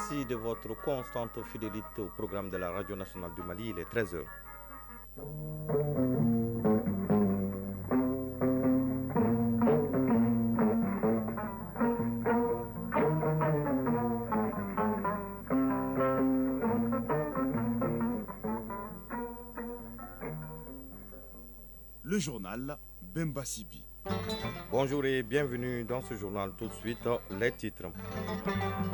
Merci de votre constante fidélité au programme de la Radio nationale du Mali. Il est 13h. Le journal Bemba Sibi. Bonjour et bienvenue dans ce journal. Tout de suite, les titres.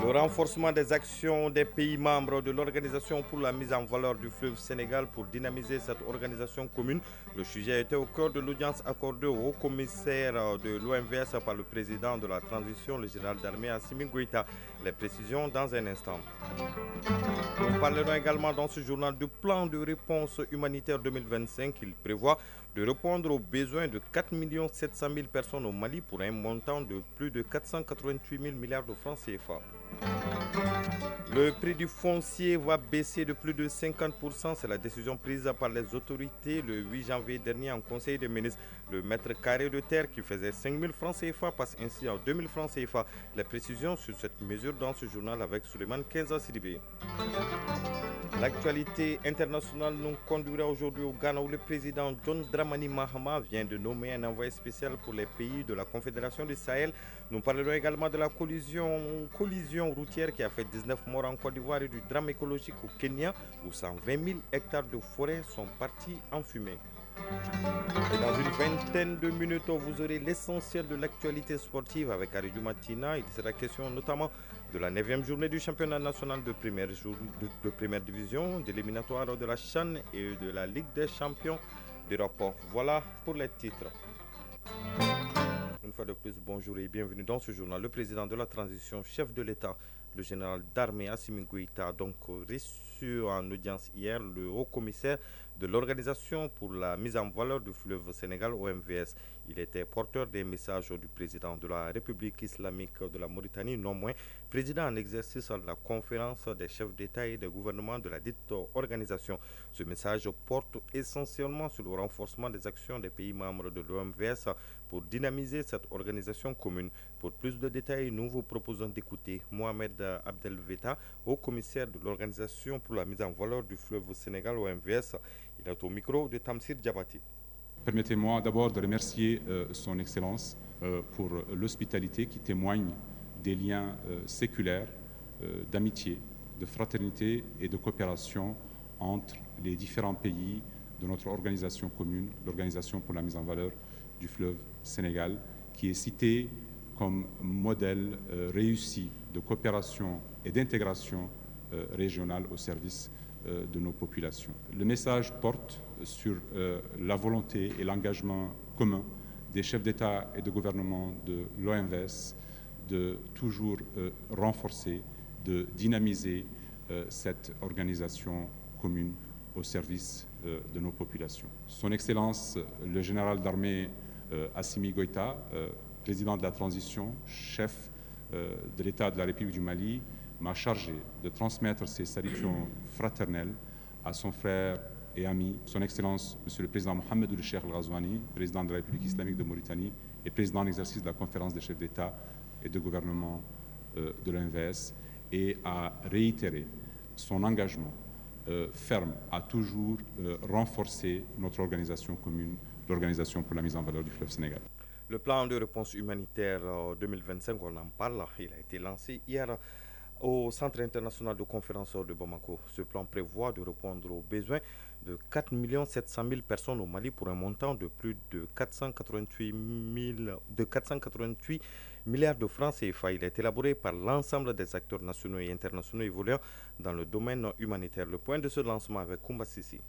Le renforcement des actions des pays membres de l'Organisation pour la mise en valeur du fleuve Sénégal pour dynamiser cette organisation commune. Le sujet était au cœur de l'audience accordée au haut-commissaire de l'OMVS par le président de la transition, le général d'armée Assimi Goïta. Les précisions dans un instant. Nous parlerons également dans ce journal du plan de réponse humanitaire 2025. Il prévoit de répondre aux besoins de 4 700 000 personnes au Mali pour un montant de plus de 488 000 milliards de francs CFA. Le prix du foncier va baisser de plus de 50%. C'est la décision prise par les autorités le 8 janvier dernier en Conseil des ministres. Le mètre carré de terre qui faisait 5 000 francs CFA passe ainsi à 2 000 francs CFA. Les précisions sur cette mesure dans ce journal avec Souleymane Kenza Sidibé. L'actualité internationale nous conduira aujourd'hui au Ghana où le président John Dramani Mahama vient de nommer un envoyé spécial pour les pays de la Confédération du Sahel. Nous parlerons également de la collision routière qui a fait 19 morts en Côte d'Ivoire et du drame écologique au Kenya où 120 000 hectares de forêt sont partis en fumée. Et dans une vingtaine de minutes, vous aurez l'essentiel de l'actualité sportive avec Aridou Matina. Il sera question notamment de la 9e journée du championnat national de première division, d'éliminatoire de la CHAN et de la Ligue des champions d'Europe. Voilà pour les titres. Une fois de plus, bonjour et bienvenue dans ce journal. Le président de la transition, chef de l'État, le général d'armée Assimi Goïta a donc reçu en audience hier le haut-commissaire de l'Organisation pour la mise en valeur du fleuve Sénégal, OMVS. Il était porteur des messages du président de la République islamique de la Mauritanie, non moins président en exercice de la conférence des chefs d'État et de gouvernement de la dite organisation. Ce message porte essentiellement sur le renforcement des actions des pays membres de l'OMVS pour dynamiser cette organisation commune. Pour plus de détails, nous vous proposons d'écouter Mohamed Abdelveta, haut-commissaire de l'Organisation pour la mise en valeur du fleuve Sénégal, OMVS. Il est au micro de Tamsir Djabati. Permettez-moi d'abord de remercier son Excellence pour l'hospitalité qui témoigne des liens séculaires, d'amitié, de fraternité et de coopération entre les différents pays de notre organisation commune, l'Organisation pour la mise en valeur du fleuve Sénégal, qui est citée comme modèle réussi de coopération et d'intégration régionale au service de nos populations. Le message porte sur la volonté et l'engagement commun des chefs d'État et de gouvernement de l'OMVS de toujours renforcer, de dynamiser cette organisation commune au service de nos populations. Son Excellence, le général d'armée Assimi Goïta, président de la transition, chef de l'État de la République du Mali, m'a chargé de transmettre ses salutations fraternelles à son frère et ami, son Excellence, Monsieur le Président Mohamed Ould Cheikh El Ghazouani, président de la République islamique de Mauritanie et président en exercice de la conférence des chefs d'État et de gouvernement de l'OMVS, et à réitérer son engagement ferme à toujours renforcer notre organisation commune, l'Organisation pour la mise en valeur du fleuve Sénégal. Le plan de réponse humanitaire 2025, on en parle, il a été lancé hier au Centre international de conférence de Bamako. Ce plan prévoit de répondre aux besoins de 4 700 000 personnes au Mali pour un montant de plus de 488 milliards de francs CFA. Il est élaboré par l'ensemble des acteurs nationaux et internationaux évoluant dans le domaine humanitaire. Le point de ce lancement avec Koumba Sissi.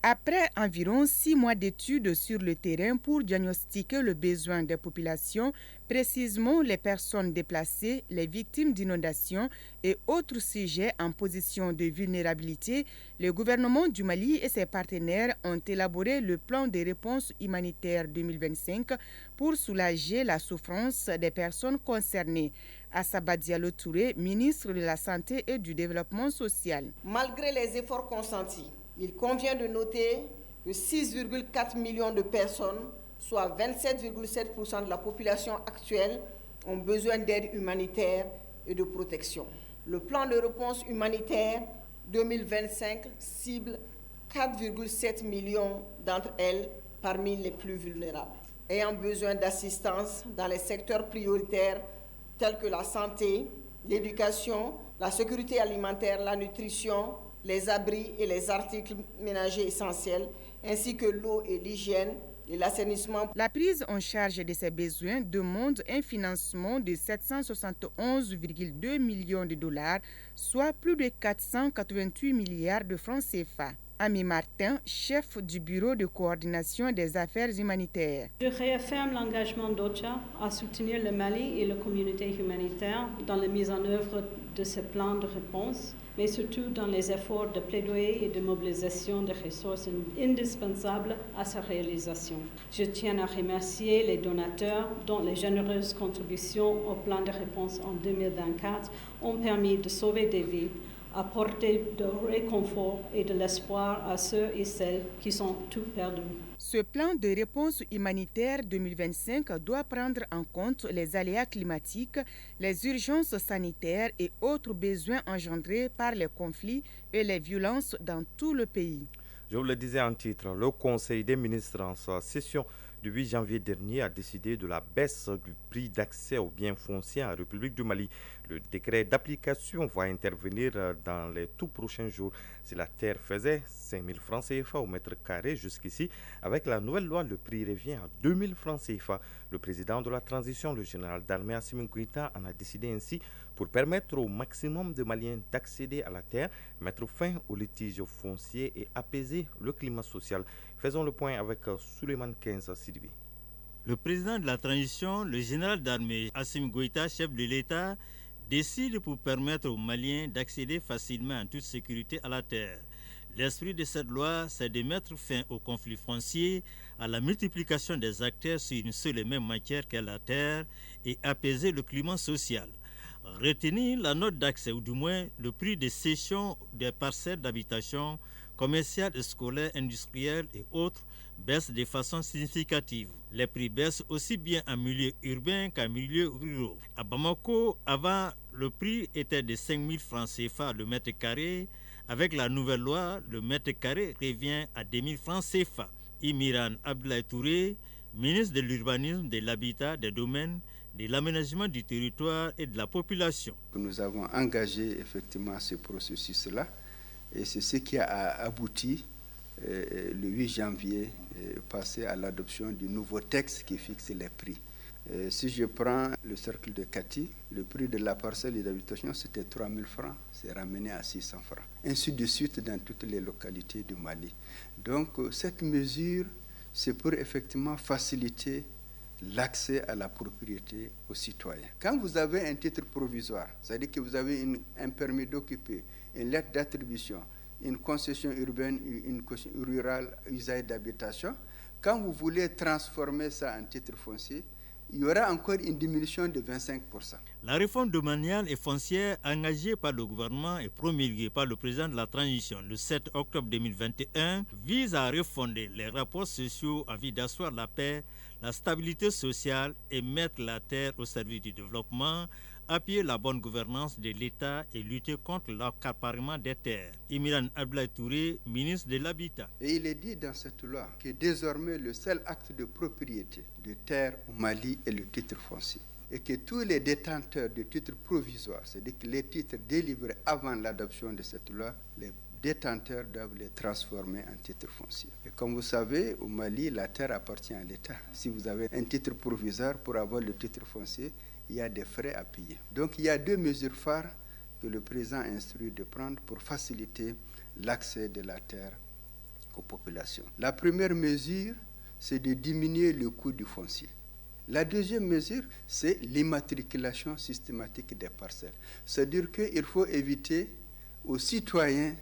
Après environ 6 mois d'études sur le terrain pour diagnostiquer le besoin des populations, précisément les personnes déplacées, les victimes d'inondations et autres sujets en position de vulnérabilité, le gouvernement du Mali et ses partenaires ont élaboré le plan de réponse humanitaire 2025 pour soulager la souffrance des personnes concernées. Assaba Diallo Touré, ministre de la Santé et du Développement social. Malgré les efforts consentis, il convient de noter que 6,4 millions de personnes, soit 27,7% de la population actuelle, ont besoin d'aide humanitaire et de protection. Le plan de réponse humanitaire 2025 cible 4,7 millions d'entre elles parmi les plus vulnérables, ayant besoin d'assistance dans les secteurs prioritaires tels que la santé, l'éducation, la sécurité alimentaire, la nutrition, les abris et les articles ménagers essentiels, ainsi que l'eau et l'hygiène et l'assainissement. La prise en charge de ces besoins demande un financement de 771,2 millions de dollars, soit plus de 488 milliards de francs CFA. Ami Martin, chef du bureau de coordination des affaires humanitaires. Je réaffirme l'engagement d'OCHA à soutenir le Mali et la communauté humanitaire dans la mise en œuvre de ce plan de réponse, mais surtout dans les efforts de plaidoyer et de mobilisation des ressources indispensables à sa réalisation. Je tiens à remercier les donateurs dont les généreuses contributions au plan de réponse en 2024 ont permis de sauver des vies, apporter de réconfort et de l'espoir à ceux et celles qui sont tout perdus. Ce plan de réponse humanitaire 2025 doit prendre en compte les aléas climatiques, les urgences sanitaires et autres besoins engendrés par les conflits et les violences dans tout le pays. Je vous le disais en titre, le Conseil des ministres en sa session du 8 janvier dernier a décidé de la baisse du prix d'accès aux biens fonciers en République du Mali. Le décret d'application va intervenir dans les tout prochains jours. Si la terre faisait 5 000 francs CFA au mètre carré jusqu'ici, avec la nouvelle loi, le prix revient à 2 000 francs CFA. Le président de la transition, le général d'armée Assimi Goïta, en a décidé ainsi pour permettre au maximum de Maliens d'accéder à la terre, mettre fin aux litiges fonciers et apaiser le climat social. Faisons le point avec Souleymane Kenza Sidibé. Le président de la transition, le général d'armée Assimi Goïta, chef de l'État, décide pour permettre aux Maliens d'accéder facilement en toute sécurité à la terre. L'esprit de cette loi, c'est de mettre fin au conflit foncier, à la multiplication des acteurs sur une seule et même matière qu'est la terre et apaiser le climat social. Retenir la note d'accès ou du moins le prix de cession des parcelles d'habitation commerciales, scolaires, industrielles et autres baissent de façon significative. Les prix baissent aussi bien en milieu urbain qu'en milieu rural. À Bamako, avant, le prix était de 5 000 francs CFA le mètre carré. Avec la nouvelle loi, le mètre carré revient à 2 000 francs CFA. Imiran Abdoulaye Touré, ministre de l'Urbanisme, de l'Habitat, des Domaines, de l'aménagement du territoire et de la population. Nous avons engagé effectivement ce processus-là et c'est ce qui a abouti le 8 janvier passé à l'adoption du nouveau texte qui fixe les prix. Si je prends le cercle de Kati, le prix de la parcelle d'habitation c'était 3 000 francs, c'est ramené à 600 francs. Ainsi de suite dans toutes les localités du Mali. Donc cette mesure, c'est pour effectivement faciliter l'accès à la propriété aux citoyens. Quand vous avez un titre provisoire, c'est-à-dire que vous avez un permis d'occuper, une lettre d'attribution, une concession urbaine, une concession rurale, usage d'habitation, quand vous voulez transformer ça en titre foncier, il y aura encore une diminution de 25%. La réforme domaniale et foncière engagée par le gouvernement et promulguée par le président de la transition le 7 octobre 2021 vise à refonder les rapports sociaux en vue d'asseoir la paix, la stabilité sociale et mettre la terre au service du développement, appuyer la bonne gouvernance de l'État et lutter contre l'accaparement des terres. Imiran Abdoulaye Touré, ministre de l'Habitat. Et il est dit dans cette loi que désormais le seul acte de propriété de terre au Mali est le titre foncier. Et que tous les détenteurs de titres provisoires, c'est-à-dire que les titres délivrés avant l'adoption de cette loi, les détenteurs doivent les transformer en titres fonciers. Et comme vous savez, au Mali, la terre appartient à l'État. Si vous avez un titre provisoire pour avoir le titre foncier, il y a des frais à payer. Donc il y a deux mesures phares que le président a instruit de prendre pour faciliter l'accès de la terre aux populations. La première mesure, c'est de diminuer le coût du foncier. La deuxième mesure, c'est l'immatriculation systématique des parcelles. C'est-à-dire qu'il faut éviter aux citoyens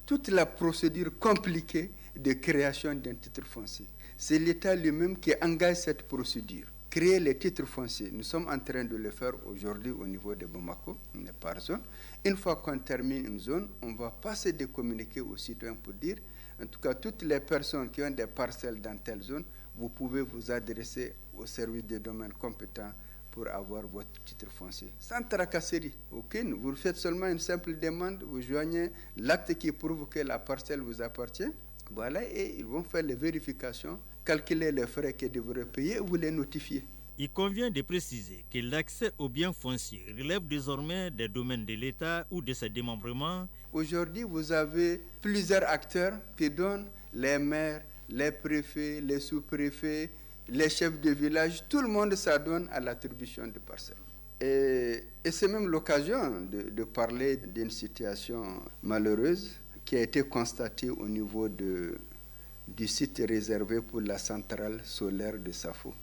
toute la procédure compliquée de création d'un titre foncier. C'est l'État lui-même qui engage cette procédure. Créer les titres fonciers, nous sommes en train de le faire aujourd'hui au niveau de Bamako, par zone. Une fois qu'on termine une zone, on va passer des communiqués aux citoyens pour dire, en tout cas, toutes les personnes qui ont des parcelles dans telle zone, vous pouvez vous adresser au service des domaines compétents pour avoir votre titre foncier. Sans tracasserie aucune. Vous faites seulement une simple demande, vous joignez l'acte qui prouve que la parcelle vous appartient. Voilà, et ils vont faire les vérifications, calculer les frais qu'ils devraient payer et vous les notifier. Il convient de préciser que l'accès aux biens fonciers relève désormais des domaines de l'État ou de ses démembrements. Aujourd'hui, vous avez plusieurs acteurs qui donnent les maires, les préfets, les sous-préfets, les chefs de village, tout le monde s'adonne à l'attribution de parcelles. Et c'est même l'occasion de parler d'une situation malheureuse qui a été constatée au niveau du site réservé pour la centrale solaire de Safo.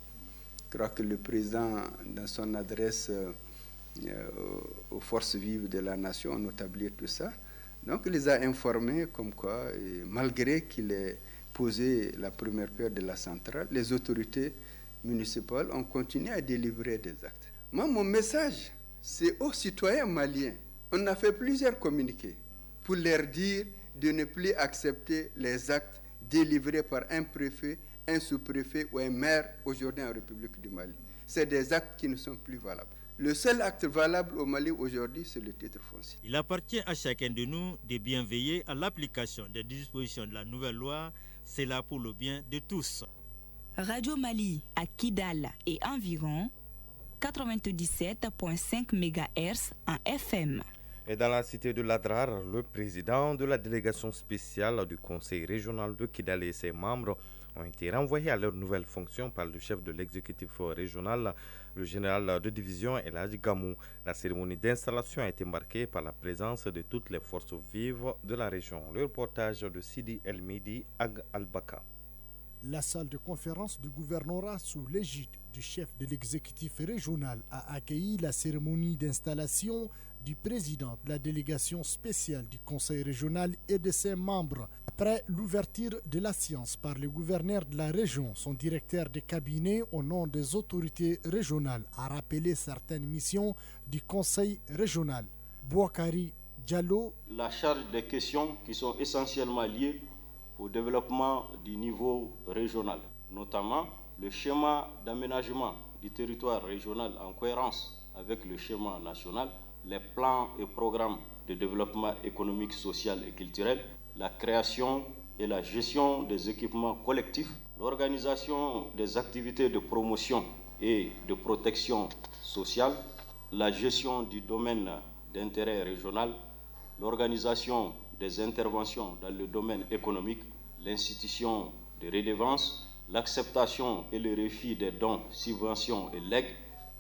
Je crois que le président, dans son adresse aux forces vives de la nation, a établi tout ça. Donc, il les a informés comme quoi, malgré qu'il ait posé la première pierre de la centrale, les autorités municipales ont continué à délivrer des actes. Moi, mon message, c'est aux citoyens maliens. On a fait plusieurs communiqués pour leur dire de ne plus accepter les actes délivrés par un préfet, un sous-préfet ou un maire aujourd'hui en République du Mali. C'est des actes qui ne sont plus valables. Le seul acte valable au Mali aujourd'hui, c'est le titre foncier. Il appartient à chacun de nous de bien veiller à l'application des dispositions de la nouvelle loi. C'est là pour le bien de tous. Radio Mali à Kidal et environ 97.5 MHz en FM. Et dans la cité de Ladrar, le président de la délégation spéciale du conseil régional de Kidal et ses membres ont été renvoyés à leurs nouvelles fonctions par le chef de l'exécutif régional, le général de division Elhadji Gamou. La cérémonie d'installation a été marquée par la présence de toutes les forces vives de la région. Le reportage de Sidi El Midi Ag Al-Baka. La salle de conférence du gouvernorat sous l'égide du chef de l'exécutif régional a accueilli la cérémonie d'installation du président de la délégation spéciale du conseil régional et de ses membres. Après l'ouverture de la séance par le gouverneur de la région, son directeur de cabinet au nom des autorités régionales a rappelé certaines missions du conseil régional. Bouakari Diallo. La charge des questions qui sont essentiellement liées au développement du niveau régional, notamment le schéma d'aménagement du territoire régional en cohérence avec le schéma national, les plans et programmes de développement économique, social et culturel, la création et la gestion des équipements collectifs, l'organisation des activités de promotion et de protection sociale, la gestion du domaine d'intérêt régional, l'organisation des interventions dans le domaine économique, l'institution de redevances, l'acceptation et le refus des dons, subventions et legs,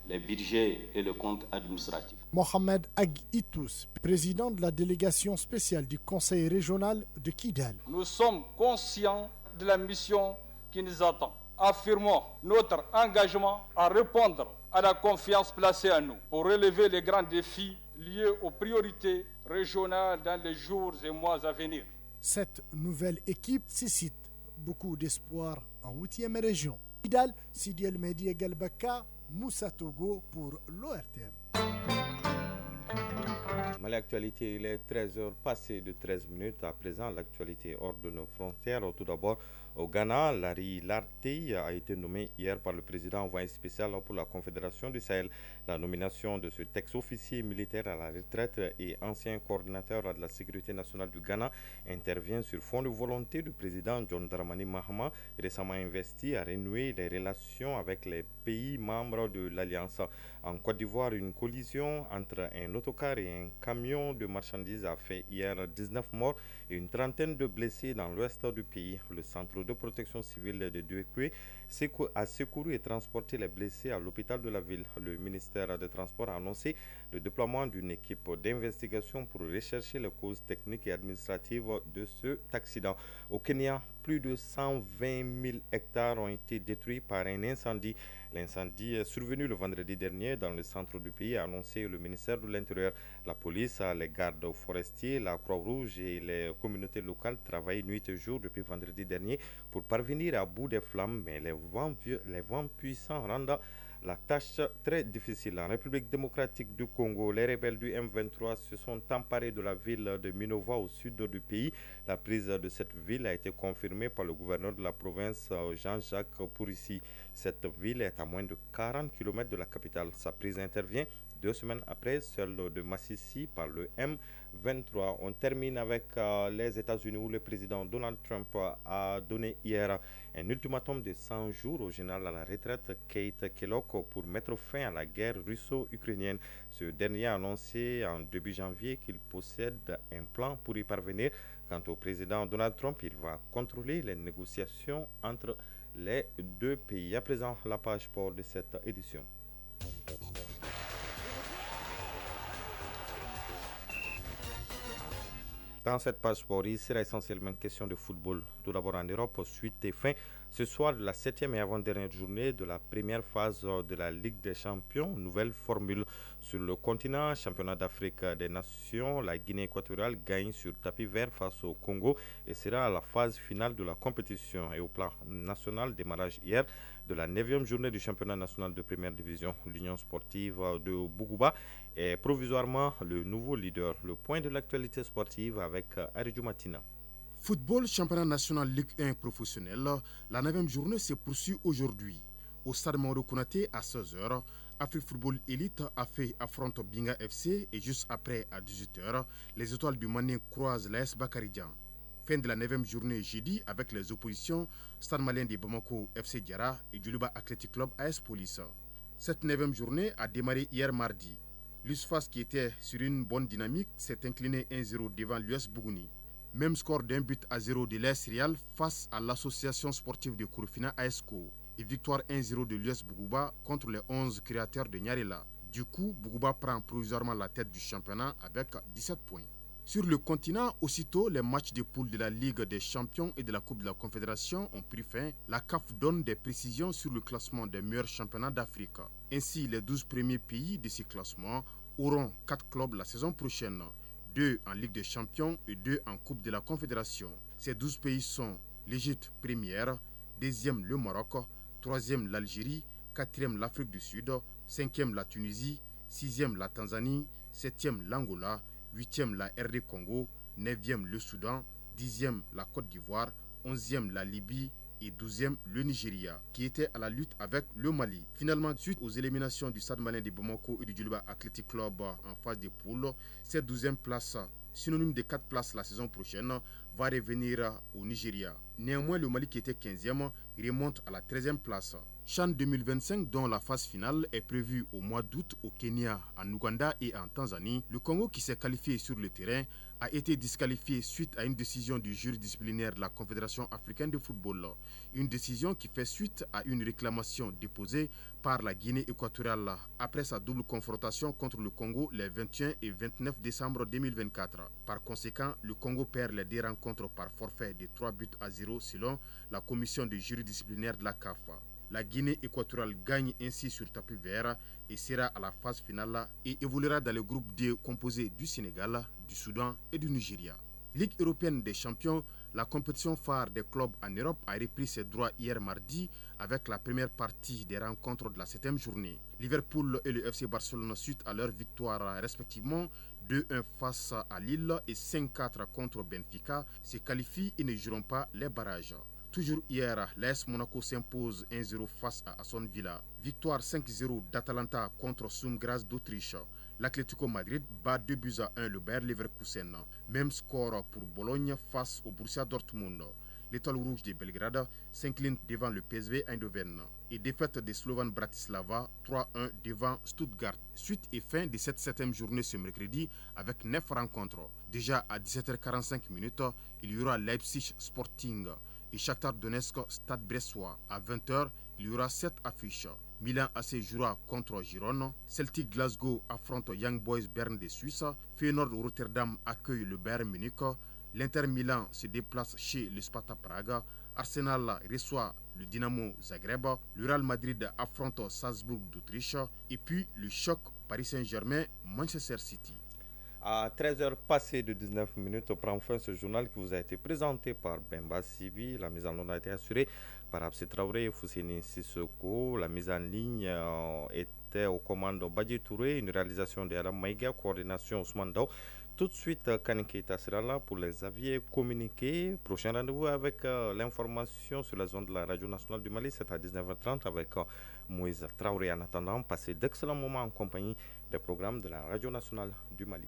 les budgets et le compte administratif. Mohamed Ag Itous, président de la délégation spéciale du conseil régional de Kidal. Nous sommes conscients de la mission qui nous attend. Affirmons notre engagement à répondre à la confiance placée en nous pour relever les grands défis liés aux priorités régionales dans les jours et mois à venir. Cette nouvelle équipe suscite beaucoup d'espoir en 8e région. Kidal, Sidi El Mehdi Galbaka, Moussa Togo pour l'ORTM. Mali Actualité, il est 13h passé de 13 minutes. À présent, l'actualité hors de nos frontières. Tout d'abord, au Ghana, Larry Lartey a été nommé hier par le président envoyé spécial pour la Confédération du Sahel. La nomination de ce ex-officier militaire à la retraite et ancien coordinateur de la sécurité nationale du Ghana intervient sur fond de volonté du président John Dramani Mahama, récemment investi à renouer les relations avec les pays membres de l'Alliance. En Côte d'Ivoire, une collision entre un autocar et un camion de marchandises a fait hier 19 morts et une trentaine de blessés dans l'ouest du pays. Le centre de protection civile de Douekoué a secouru et transporté les blessés à l'hôpital de la ville. Le ministère des Transports a annoncé le déploiement d'une équipe d'investigation pour rechercher les causes techniques et administratives de cet accident. Au Kenya, plus de 120 000 hectares ont été détruits par un incendie. L'incendie est survenu le vendredi dernier dans le centre du pays, a annoncé le ministère de l'Intérieur. La police, les gardes forestiers, la Croix-Rouge et les communautés locales travaillent nuit et jour depuis vendredi dernier pour parvenir à bout des flammes, mais les vents puissants rendent la tâche très difficile. En République démocratique du Congo, les rebelles du M23 se sont emparés de la ville de Minova au sud du pays. La prise de cette ville a été confirmée par le gouverneur de la province, Jean-Jacques Pourissi. Cette ville est à moins de 40 km de la capitale. Sa prise intervient 2 semaines après celle de Massissi par le M23. On termine avec les États-Unis où le président Donald Trump a donné hier un ultimatum de 100 jours au général à la retraite Keith Kellogg pour mettre fin à la guerre russo-ukrainienne. Ce dernier a annoncé en début janvier qu'il possède un plan pour y parvenir. Quant au président Donald Trump, il va contrôler les négociations entre les deux pays. À présent, la page sport de cette édition. Dans cette page sport, il sera essentiellement question de football. Tout d'abord en Europe, suite et fin ce soir de la 7e et avant-dernière journée de la première phase de la Ligue des Champions. Nouvelle formule sur le continent, championnat d'Afrique des Nations. La Guinée équatoriale gagne sur tapis vert face au Congo et sera à la phase finale de la compétition. Et au plan national, démarrage hier de la 9e journée du championnat national de première division. L'Union sportive de Bougouba est provisoirement le nouveau leader. Le point de l'actualité sportive avec Aridou Matina. Football, championnat national Ligue 1 professionnel, la 9e journée se poursuit aujourd'hui. Au stade Maodo Konaté à 16h, Afrique Football Elite affronte Binga FC et juste après à 18h, les étoiles du Mané croisent l'AS Bakaridian. Fin de la 9e journée jeudi avec les oppositions Stade Malien de Bamako FC Diara et Djouliba Athletic Club AS Police. Cette 9e journée a démarré hier mardi. L'USFAS qui était sur une bonne dynamique s'est incliné 1-0 devant l'US Bougouni. Même score d'1-0 de l'AS Real face à l'association sportive de Kourfina ASCO et victoire 1-0 de l'US Bougouba contre les 11 créateurs de Nyarela. Du coup, Bougouba prend provisoirement la tête du championnat avec 17 points. Sur le continent, aussitôt, les matchs de poule de la Ligue des Champions et de la Coupe de la Confédération ont pris fin. La CAF donne des précisions sur le classement des meilleurs championnats d'Afrique. Ainsi, les 12 premiers pays de ces classements auront 4 clubs la saison prochaine. 2 en Ligue des Champions et 2 en Coupe de la Confédération. Ces 12 pays sont l'Égypte première, 2e le Maroc, 3e l'Algérie, 4e l'Afrique du Sud, 5e la Tunisie, 6e la Tanzanie, 7e l'Angola, 8e la RD Congo, 9e le Soudan, 10e la Côte d'Ivoire, 11e la Libye et 12e le Nigeria, qui était à la lutte avec le Mali. Finalement, suite aux éliminations du Stade Malien de Bamako et du Djouliba Athletic Club en phase de poule, cette 12e place, synonyme de 4 places la saison prochaine, va revenir au Nigeria. Néanmoins, le Mali qui était 15e remonte à la 13e place. CHAN 2025, dont la phase finale est prévue au mois d'août au Kenya, en Ouganda et en Tanzanie. Le Congo, qui s'est qualifié sur le terrain, a été disqualifié suite à une décision du jury disciplinaire de la Confédération africaine de football. Une décision qui fait suite à une réclamation déposée par la Guinée équatoriale après sa double confrontation contre le Congo les 21 et 29 décembre 2024. Par conséquent, le Congo perd les 2 rencontres par forfait de 3-0 selon la commission du jury disciplinaire de la CAF. La Guinée équatoriale gagne ainsi sur tapis vert et sera à la phase finale et évoluera dans le groupe D composé du Sénégal, du Soudan et du Nigeria. Ligue européenne des champions, la compétition phare des clubs en Europe a repris ses droits hier mardi avec la première partie des rencontres de la 7e journée. Liverpool et le FC Barcelone, suite à leur victoire respectivement 2-1 face à Lille et 5-4 contre Benfica, se qualifient et ne joueront pas les barrages. Toujours hier, l'AS Monaco s'impose 1-0 face à Aston Villa. Victoire 5-0 d'Atalanta contre Sturm d'Autriche. L'Atlético Madrid bat 2-1 le Bayer Leverkusen. Même score pour Bologne face au Borussia Dortmund. L'Étoile rouge de Belgrade s'incline devant le PSV Eindhoven. Et défaite de Slovan Bratislava 3-1 devant Stuttgart. Suite et fin de cette 7e journée ce mercredi avec 9 rencontres. Déjà à 17h45, il y aura Leipzig Sporting et Shakhtar Donetsk Stade Bressois. À 20h, il y aura 7 affiches. Milan AC jouera contre Girona. Celtic Glasgow affronte Young Boys Bern de Suisse. Feyenoord Rotterdam accueille le Bayern Munich. L'Inter Milan se déplace chez le Sparta Prague. Arsenal reçoit le Dynamo Zagreb. Le Real Madrid affronte Salzbourg d'Autriche. Et puis le choc Paris Saint-Germain Manchester City. À 13h passées de 19 minutes, on prend fin ce journal qui vous a été présenté par Bemba Sibi. La mise en onde a été assurée par Absi Traoré et Foussini Sissoko. La mise en ligne était aux commandes Badji Touré, une réalisation de Aram Maïga, coordination Ousmane Daw. Tout de suite, Kanikeita sera là pour les avis communiqués. Prochain rendez-vous avec l'information sur la zone de la Radio Nationale du Mali, c'est à 19h30 avec Moïse Traoré. En attendant, passez d'excellents moments en compagnie des programmes de la Radio Nationale du Mali.